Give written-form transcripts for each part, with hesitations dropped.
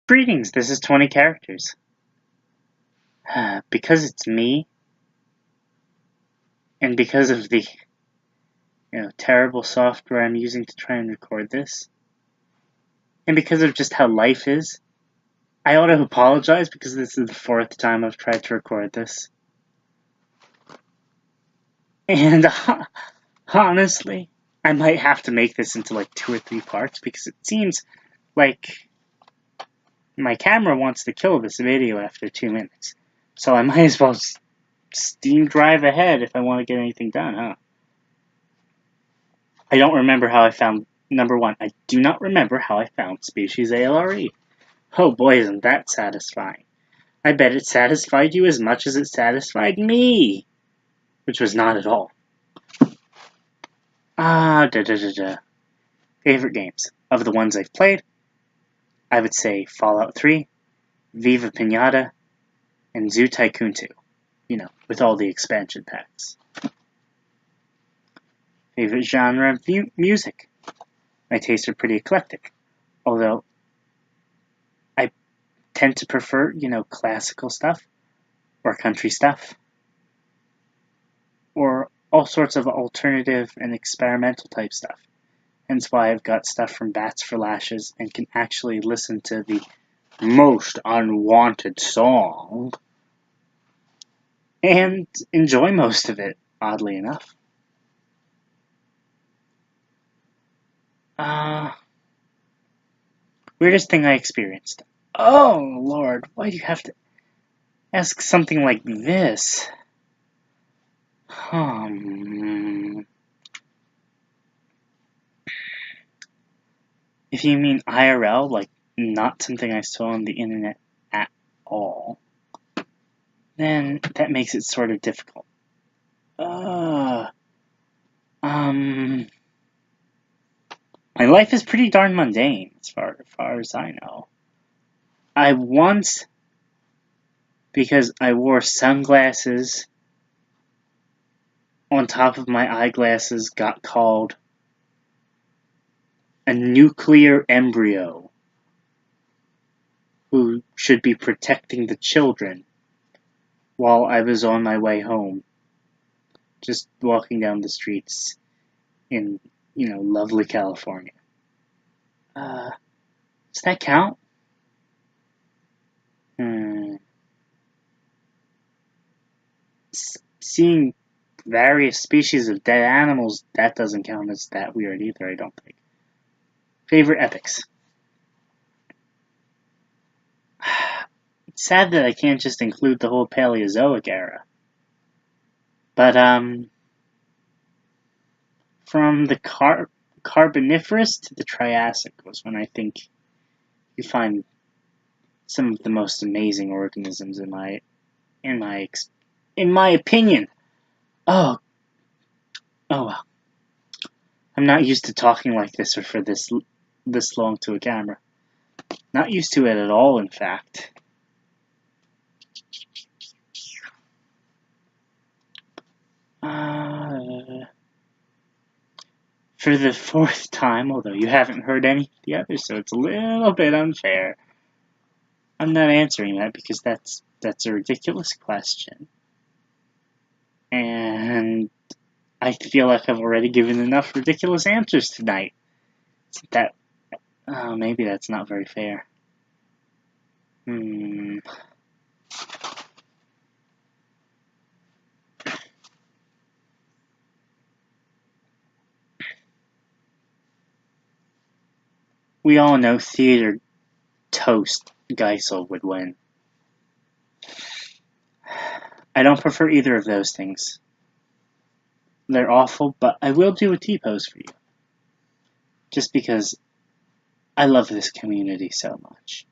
Greetings, this is 20 characters. Because it's me, and because of the terrible software I'm using to try and record this, and because of just how life is, I ought to apologize because this is the 4th time I've tried to record this. And honestly, I might have to make this into like 2 or 3 parts because it seems like my camera wants to kill this video after 2 minutes. So I might as well steam drive ahead if I want to get anything done, huh? I don't remember how I found number 1. I do not remember how I found species ALRE. Oh boy, isn't that satisfying. I bet it satisfied you as much as it satisfied me. Which was not at all. Favorite games. Of the ones I've played, I would say Fallout 3, Viva Pinata, and Zoo Tycoon 2. With all the expansion packs. Favorite genre of music. My tastes are pretty eclectic. Although, I tend to prefer, classical stuff, or country stuff, or all sorts of alternative and experimental type stuff. Hence why I've got stuff from Bats for Lashes and can actually listen to the most unwanted song and enjoy most of it, oddly enough. Weirdest thing I experienced. Oh, Lord, why do you have to ask something like this? If you mean IRL, like not something I saw on the internet at all, then that makes it sort of difficult. My life is pretty darn mundane as far as I know. I once, because I wore sunglasses on top of my eyeglasses, got called a nuclear embryo who should be protecting the children while I was on my way home, just walking down the streets in, lovely California. Does that count? Seeing various species of dead animals, that doesn't count as that weird either, I don't think. Favorite epics. It's sad that I can't just include the whole Paleozoic era. But, from the Carboniferous to the Triassic was when I think you find some of the most amazing organisms in my opinion. Oh well. I'm not used to talking like this or for this long to a camera. Not used to it at all, in fact. For the 4th time, although you haven't heard any of the others, so it's a little bit unfair. I'm not answering that because that's a ridiculous question. And I feel like I've already given enough ridiculous answers tonight. Maybe that's not very fair. We all know theater toast Geisel would win. I don't prefer either of those things. They're awful, but I will do a T-pose for you. Just because I love this community so much.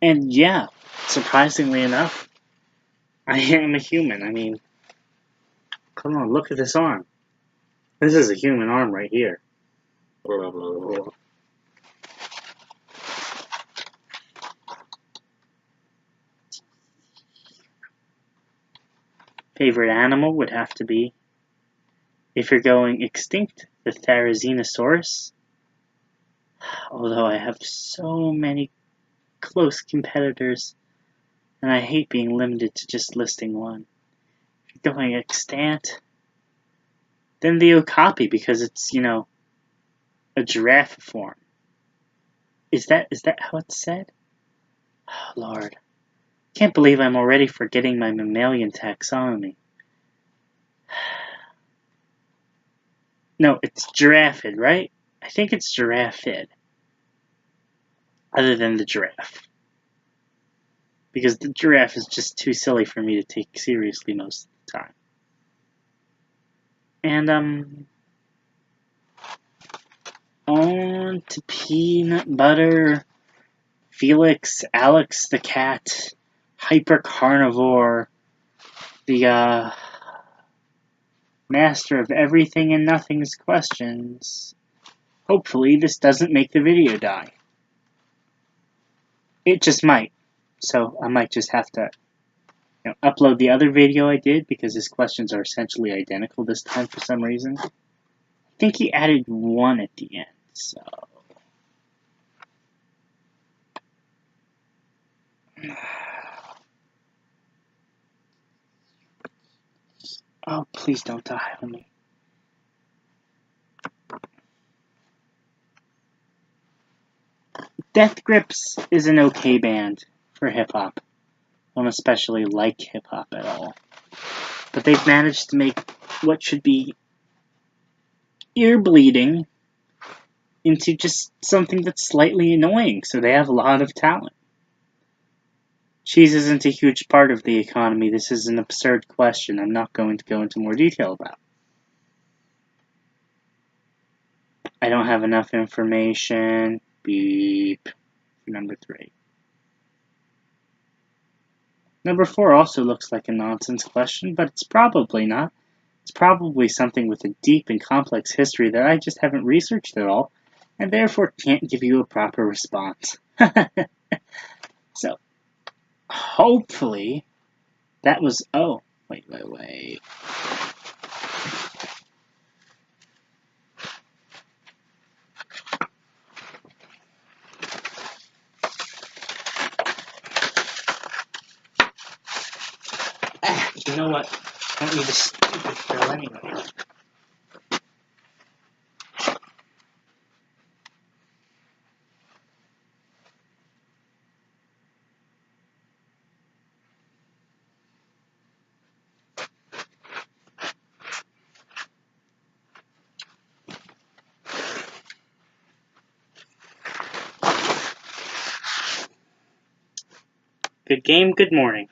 And yeah, surprisingly enough, I am a human. I mean, come on, look at this arm. This is a human arm right here. Favorite animal would have to be, if you're going extinct, the Therizinosaurus. Although I have so many close competitors, and I hate being limited to just listing one. If you're going extant, then the okapi, because it's, a giraffe form. Is that how it's said? Oh, Lord. Can't believe I'm already forgetting my mammalian taxonomy. No, it's giraffid, right? I think it's giraffid. Other than the giraffe. Because the giraffe is just too silly for me to take seriously most of the time. And, on to peanut butter. Felix, Alex the cat, hyper carnivore, the master of everything and nothing's questions. Hopefully this doesn't make the video die. It just might. So I might just have to upload the other video I did because his questions are essentially identical this time for some reason. I think he added one at the end, so... Oh, please don't die on me. Death Grips is an okay band for hip-hop. I don't especially like hip-hop at all. But they've managed to make what should be ear-bleeding into just something that's slightly annoying, so they have a lot of talent. Cheese isn't a huge part of the economy. This is an absurd question I'm not going to go into more detail about. I don't have enough information. Beep. Number 3. Number 4 also looks like a nonsense question, but it's probably not. It's probably something with a deep and complex history that I just haven't researched at all, and therefore can't give you a proper response. So, hopefully, that was... Oh, wait. You know what? I don't need a stupid fill anyway. Good game, good morning.